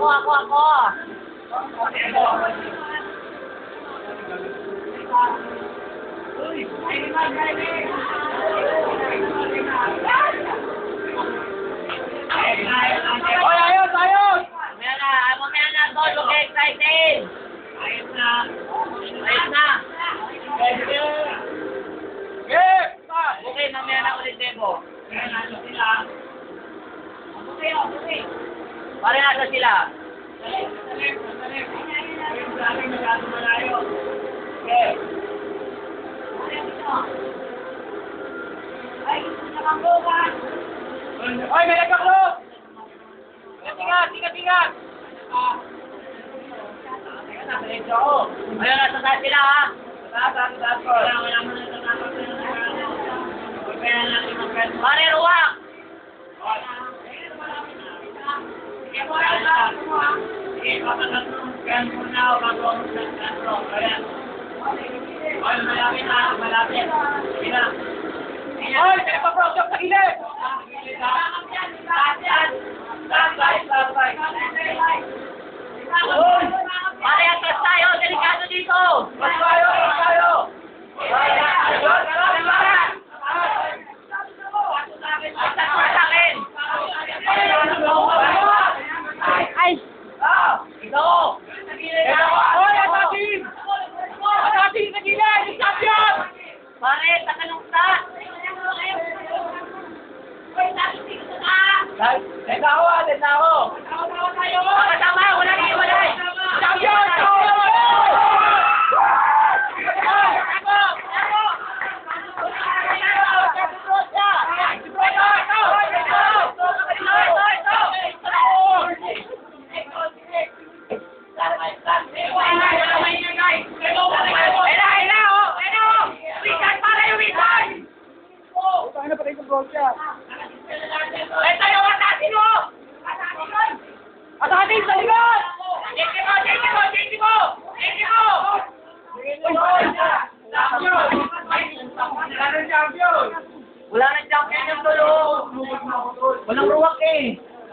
Ako. Oy, ayos! Mamaya na, Tol. Huwag kayo excited. Ayos na. Okay, mamaya na ulit, Debo. Pare nasa sila. Oy, may nagkaklo! Ingat! Ayun, nasa saan sila, ha? Pare, ruwak! Oy, pinagpa-props up sa gilid! Pare, atras tayo! Delikado dito! Mas tayo! Atras mo sa akin! Ay! Ikaw! Oy, atakin sa gilid! Champion! Pare, takanong sa! Dead na ako! Kasama! Walang iwalay! Champion! Ano pa rin yung